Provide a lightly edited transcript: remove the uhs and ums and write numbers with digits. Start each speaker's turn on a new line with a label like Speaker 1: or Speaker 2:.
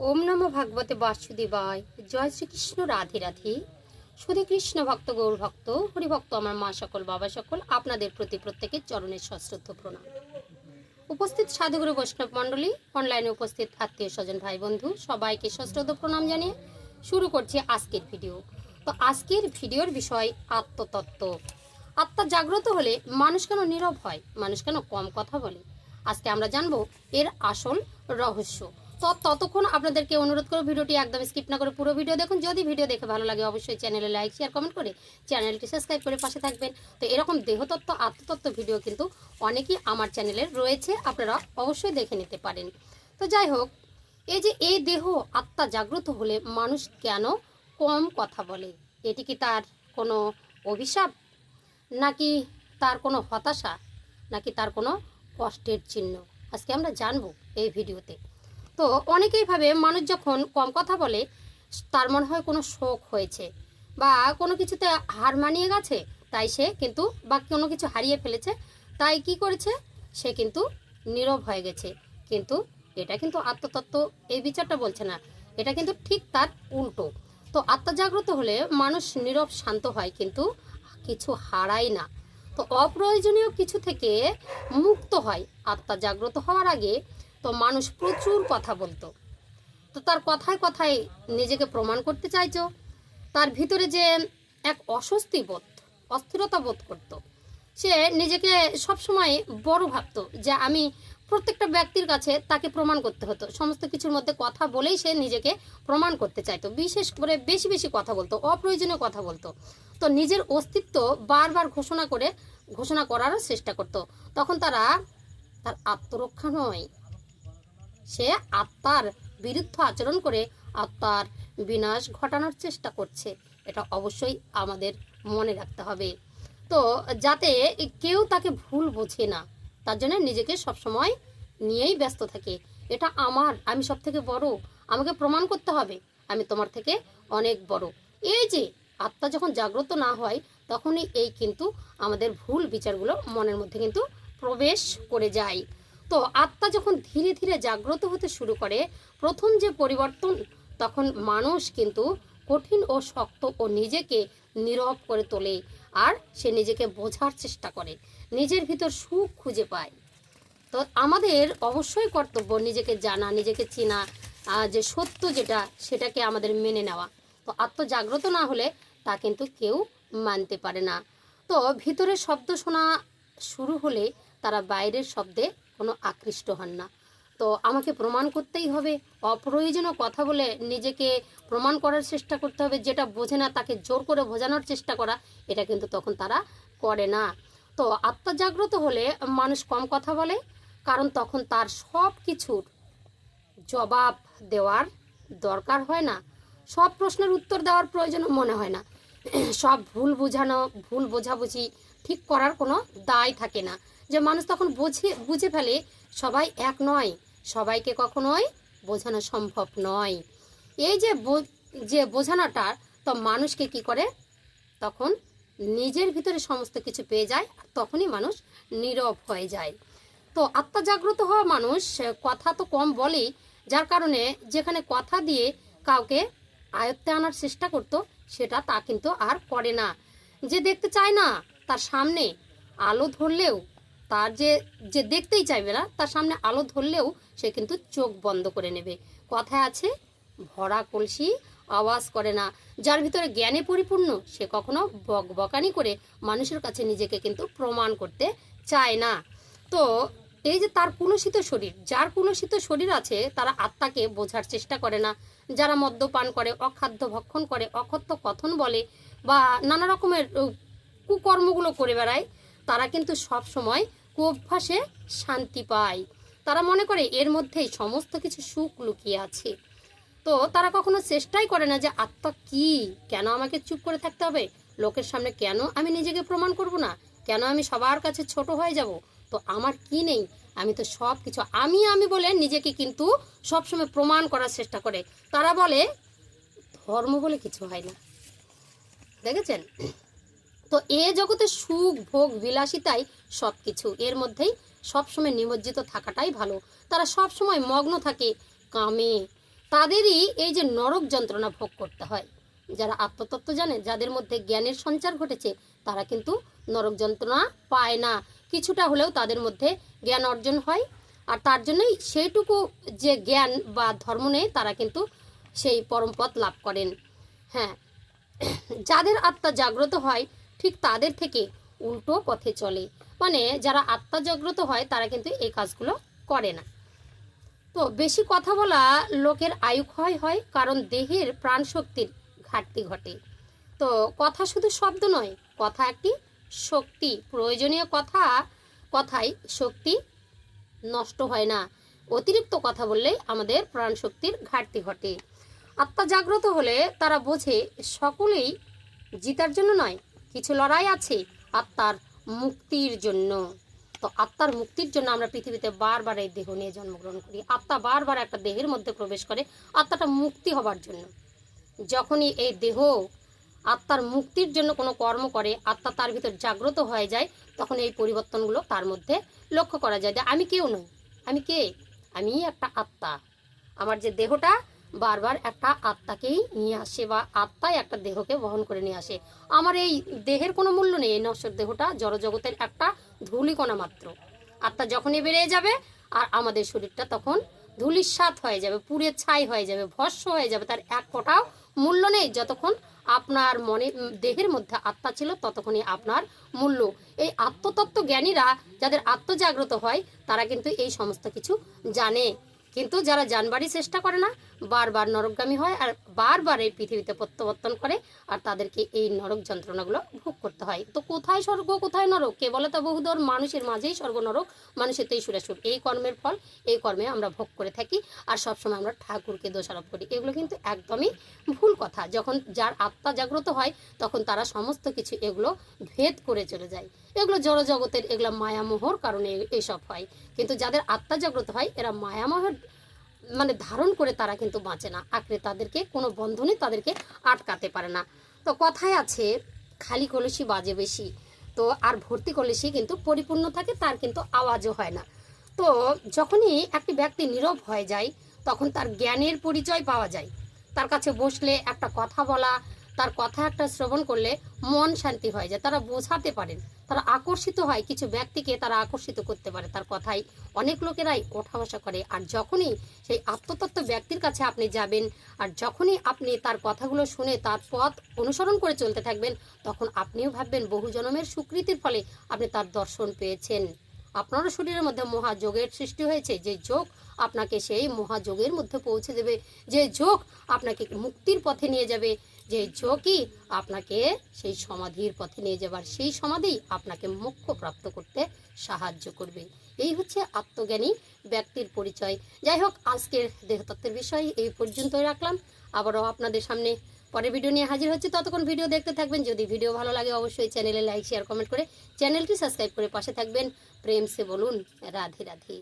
Speaker 1: ওম নমো ভাগবতে বাসুদেবায়। জয় শ্রীকৃষ্ণ, রাধে রাধে। শুধু কৃষ্ণ ভক্ত, গৌর ভক্ত, হরিভক্ত, আমার মা সকল, বাবা সকল, আপনাদের প্রতি প্রত্যেকের চরণের সশ্রদ্ধ প্রণাম। উপস্থিত সাধুগুরু বৈষ্ণব মণ্ডলী, অনলাইনে উপস্থিত আত্মীয় স্বজন, ভাই বন্ধু, সবাইকে সশ্রদ্ধ প্রণাম জানিয়ে শুরু করছি আজকের ভিডিও। তো আজকের ভিডিওর বিষয় আত্মতত্ত্ব। আত্মা জাগ্রত হলে মানুষ কেন নীরব হয়, মানুষ কেন কম কথা বলে, আজকে আমরা জানবো এর আসল রহস্য। তো ততক্ষণ আপনাদেরকে অনুরোধ করব ভিডিওটি একদম স্কিপ না করে পুরো ভিডিও দেখুন। যদি ভিডিও দেখে ভালো লাগে অবশ্যই চ্যানেলে লাইক, শেয়ার, কমেন্ট করে চ্যানেলটি সাবস্ক্রাইব করে পাশে থাকবেন। তো এরকম দেহতত্ত্ব, আত্মতত্ত্ব ভিডিও কিন্তু অনেকই আমার চ্যানেলে রয়েছে, আপনারা অবশ্যই দেখে নিতে পারেন। তো যাই হোক, এই দেহ আত্মা জাগ্রত হলে মানুষ কেন কম কথা বলে? এটি কি তার কোনো অভিশাপ, নাকি তার কোনো হতাশা, নাকি তার কোনো কষ্টের চিহ্ন? আজকে আমরা জানবো এই ভিডিওতে। তো অনেকেই ভাবে মানুষ যখন কম কথা বলে তার মনে হয় কোনো শোক হয়েছে বা কোনো কিছুতে হার মানিয়ে গেছে, তাই সে কিন্তু বা কোনো কিছু হারিয়ে ফেলেছে, তাই কি করেছে, সে কিন্তু নীরব হয়ে গেছে। কিন্তু এটা কিন্তু আত্মতত্ত্ব এই বিচারটা বলছে না, এটা কিন্তু ঠিক তার উল্টো। তো আত্মা জাগ্রত হলে মানুষ নীরব শান্ত হয়, কিন্তু কিছু হারায় না। তো অপ্রয়োজনীয় কিছু থেকে মুক্ত হয়। আত্মা জাগ্রত হওয়ার আগে তো মানুষ প্রচুর কথা বলতো, তো তার কথায় কথায় নিজেকে প্রমাণ করতে চাইতো। তার ভিতরে যে এক অস্বস্তি বোধ, অস্থিরতা বোধ করতো, সে নিজেকে সবসময় বড় ভাবতো, যে আমি প্রত্যেকটা ব্যক্তির কাছে তাকে প্রমাণ করতে হতো। সমস্ত কিছুর মধ্যে কথা বলেই সে নিজেকে প্রমাণ করতে চাইতো। বিশেষ করে বেশি বেশি কথা বলতো, অপ্রয়োজনীয় কথা বলতো। তো নিজের অস্তিত্ব বারবার ঘোষণা করারও চেষ্টা করতো। তখন তার আত্মরক্ষা নয়, সে আত্মার বিরুদ্ধে আচরণ করে আত্মার বিনাশ ঘটানোর চেষ্টা করছে। এটা অবশ্যই আমাদের মনে রাখতে হবে। তো যাতে কেউ তাকে ভুল বোঝে না, তার জন্য নিজেকে সবসময় নিয়েই ব্যস্ত থাকে। এটা আমি সব থেকে বড়, আমাকে প্রমাণ করতে হবে আমি তোমার থেকে অনেক বড়। এই যে আত্মা যখন জাগ্রত না হয়, তখনই কিন্তু আমাদের ভুল বিচারগুলো মনের মধ্যে কিন্তু প্রবেশ করে যায়। তো আত্মা যখন ধীরে ধীরে জাগ্রত হতে শুরু করে, প্রথম যে পরিবর্তন, তখন মানুষ কিন্তু কঠিন ও শক্ত ও নিজেকে নীরব করে তোলে। আর সে নিজেকে বোঝার চেষ্টা করে, নিজের ভিতর সুখ খুঁজে পায়। তো আমাদের অবশ্যই কর্তব্য নিজেকে জানা, নিজেকে চেনা, যে সত্য যেটা, সেটাকে আমাদের মেনে নেওয়া। তো আত্মজাগ্রত না হলে তা কিন্তু কেউ মানতে পারে না। তো ভিতরের শব্দ শোনা শুরু হলে তারা বাইরের শব্দে কোনো আকৃষ্ট হন না। তো আমাকে প্রমাণ করতেই হবে, অপ্রয়োজনীয় কথা বলে নিজেকে প্রমাণ করার চেষ্টা করতে হবে, যেটা বোঝে না তাকে জোর করে বোঝানোর চেষ্টা করা, এটা কিন্তু তখন তারা করে না। তো আত্মা জাগ্রত হলে মানুষ কম কথা বলে, কারণ তখন তার সব কিছুর জবাব দেওয়ার দরকার হয় না, সব প্রশ্নের উত্তর দেওয়ার প্রয়োজন মনে হয় না, সব ভুল বোঝাবুঝি ঠিক করার কোনো দায় থাকে না। যে মানুষ তখন বুঝে ফেলে সবাই এক নয়, সবাইকে কখনোই বোঝানো সম্ভব নয়। এই যে বোঝানোটা, তো মানুষকে কি করে, তখন নিজের ভিতরে সমস্ত কিছু পেয়ে যায়, আর তখনই মানুষ নীরব হয়ে যায়। তো আত্মা জাগ্রত হওয়া মানুষ কথা তো কম বলেই, যার কারণে যেখানে কথা দিয়ে কাউকে আয়ত্তে আনার চেষ্টা করতো, সেটা তা কিন্তু আর করে না। যে দেখতে চায় না তার সামনে আলো ধরলেও, তার যে দেখতেই চাইবে না, তার সামনে আলো ধরলেও সে কিন্তু চোখ বন্ধ করে নেবে। কথায় আছে, ভরা কলসি আওয়াজ করে না। যার ভিতরে জ্ঞানে পরিপূর্ণ, সে কখনো বকবকানি করে মানুষের কাছে নিজেকে কিন্তু প্রমাণ করতে চায় না। তো এই যে তার কুলসিত শরীর, যার কুলসিত শরীর আছে, তারা আত্মাকে বোঝার চেষ্টা করে না। যারা মদ্যপান করে, অখাদ্য ভক্ষণ করে, অকথ্য কথন বলে, বা নানা রকমের কুকর্মগুলো করে বেড়ায়, তারা কিন্তু সব সময় কুঅভ্যাসে শান্তি পায়। তারা মনে করে এর মধ্যেই সমস্ত কিছু সুখ লুকিয়ে আছে। তো তারা কখনো চেষ্টাই করে না যে আত্মা কি, কেন আমাকে চুপ করে থাকতে হবে, লোকের সামনে কেন আমি নিজেকে প্রমাণ করব না, কেন আমি সবার কাছে ছোট হয়ে যাব। তো আমার কি নেই, আমি তো সব কিছু, আমি বলে নিজেকে কিন্তু সবসময় প্রমাণ করার চেষ্টা করে। তারা বলে ধর্ম বলে কিছু হয় না, দেখেছেন? তো এ জগতে সুখ ভোগ বিলাসিতাই সব কিছু, এর মধ্যেই সবসময় নিমজ্জিত থাকাটাই ভালো। তারা সবসময় মগ্ন থাকে কামে, তাদেরই এই যে নরক যন্ত্রণা ভোগ করতে হয়। যারা আত্মতত্ত্ব জানে, যাদের মধ্যে জ্ঞানের সঞ্চার ঘটেছে, তারা কিন্তু নরক যন্ত্রণা পায় না। কিছুটা হলেও তাদের মধ্যে জ্ঞান অর্জন হয়, আর তার জন্যই সেইটুকু যে জ্ঞান বা ধর্ম নেই, তারা কিন্তু সেই পরমপদ লাভ করেন। হ্যাঁ, যাদের আত্মা জাগ্রত হয় ঠিক তাদের থেকে উল্টো পথে চলে। মানে যারা আত্মা জাগ্রত হয় তারা কিন্তু এই কাজগুলো করে না। তো বেশি কথা বলা লোকের আয়ু ক্ষয় হয়, কারণ দেহের প্রাণ শক্তির ঘাটতি ঘটে। তো কথা শুধু শব্দ নয়, কথা একটি শক্তি। প্রয়োজনীয় কথায় শক্তি নষ্ট হয় না। অতিরিক্ত কথা বললেই আমাদের প্রাণ শক্তির ঘাটতি ঘটে। আত্মা জাগ্রত হলে তারা বোঝে সকলেই জিতার জন্য নয়, কিছু লড়াই আছে আত্মার মুক্তির জন্য। তো আত্মার মুক্তির জন্য আমরা পৃথিবীতে বারবার এই দেহ নিয়ে জন্মগ্রহণ করি। আত্মা বারবার একটা দেহের মধ্যে প্রবেশ করে আত্মাটা মুক্তি হবার জন্য। যখনই এই দেহ আত্মার মুক্তির জন্য কোনো কর্ম করে, আত্মা তার ভিতর জাগ্রত হয়ে যায়, তখন এই পরিবর্তনগুলো তার মধ্যে লক্ষ্য করা যায়। যে আমি কেউ নই, আমি কে? আমি একটা আত্মা। আমার যে দেহটা বারবার একটা আত্মাকেই নিয়ে আসে, বা আত্মাই একটা দেহকে বহন করে নিয়ে আসে। আমার এই দেহের কোনো মূল্য নেই। এই নশ্বর দেহটা জড়জগতের একটা ধূলিকণা মাত্র। আত্মা যখনই বেড়ে যাবে আর আমাদের শরীরটা তখন ধূলিসাৎ হয়ে যাবে, পুড়ে ছাই হয়ে যাবে, ভস্ম হয়ে যাবে। তার এক ফোঁটাও মূল্য নেই। যতক্ষণ আপনার মনে দেহের মধ্যে আত্মা ছিল ততক্ষণই আপনার মূল্য। এই আত্মতত্ত্ব জ্ঞানীরা, যাদের আত্মজাগ্রত হয়, তারা কিন্তু এই সমস্ত কিছু জানে। কিন্তু যারা জানবারই চেষ্টা করে না, বারবার নরকগামী হয় আর বারবার এই পৃথিবীতে প্রত্যাবর্তন করে, আর তাদেরকে এই নরক যন্ত্রণাগুলো ভোগ করতে হয়। তো কোথায় স্বর্গ কোথায় নরক? কে বলে তা বহুদূর, মানুষের মাঝেই স্বর্গ নরক, মানুষের তেই সুরাসুর। এই কর্মের ফল, এই কর্মে আমরা ভোগ করে থাকি, আর সবসময় আমরা ঠাকুরকে দোষারোপ করি। এগুলো কিন্তু একদমই ভুল কথা। যখন যার আত্মা জাগ্রত হয় তখন তারা সমস্ত কিছু এগুলো ভেদ করে চলে যায়। এগুলো জড়জগতের, এগুলো মায়ামোহর কারণে এসব হয়। কিন্তু যাদের আত্মা জাগ্রত হয়, এরা মায়ামোহর মানে ধারণ করে তারা কিন্তু বাঁচে না, আঁকড়ে তাদেরকে কোনো বন্ধনে তাদেরকে আটকাতে পারে না। তো কথায় আছে, খালি কলসি বাজে বেশি। তো আর ভর্তি কলসি কিন্তু পরিপূর্ণ থাকে, তার কিন্তু আওয়াজও হয় না। তো যখনই একটি ব্যক্তি নীরব হয়ে যায় তখন তার জ্ঞানের পরিচয় পাওয়া যায়। তার কাছে বসলে একটা কথা বলা, তার কথা একটা শ্রবণ করলে মন শান্তি হয়ে যায়। তারা বোঝাতে পারেন, তারা আকর্ষিত হয়, কিছু ব্যক্তিকে তারা আকর্ষিত করতে পারে তার কথাই। অনেক লোকেরাই ওঠা বসা করে। আর যখনই সেই আত্মতত্ত্ব ব্যক্তির কাছে আপনি যাবেন, আর যখনই আপনি তার কথাগুলো শুনে তার পথ অনুসরণ করে চলতে থাকবেন, তখন আপনিও ভাববেন বহু জন্মের স্বীকৃতির ফলে আপনি তার দর্শন পেয়েছেন। আপনারও শরীরের মধ্যে মহাযোগের সৃষ্টি হয়েছে, যে যোগ আপনাকে সেই মহাযোগের মধ্যে পৌঁছে দেবে, যে যোগ আপনাকে মুক্তির পথে নিয়ে যাবে, যে যোগই আপনাকে সেই সমাধির পথে নিয়ে যাবার, সেই সমাধি আপনাকে মোক্ষ প্রাপ্ত করতে সাহায্য করবে। এই হচ্ছে আত্মজ্ঞানী ব্যক্তির পরিচয়। যাই হোক, আজকের দেহতত্ত্বের বিষয় এই পর্যন্তই রাখলাম। আবারও আপনাদের সামনে পরের ভিডিও নিয়ে হাজির হচ্ছে। ততক্ষণ ভিডিও দেখতে থাকবেন। যদি ভিডিও ভালো লাগে অবশ্যই চ্যানেলে লাইক শেয়ার কমেন্ট করে চ্যানেলটি সাবস্ক্রাইব করে পাশে থাকবেন। প্রেম সে বলুন রাধে রাধে।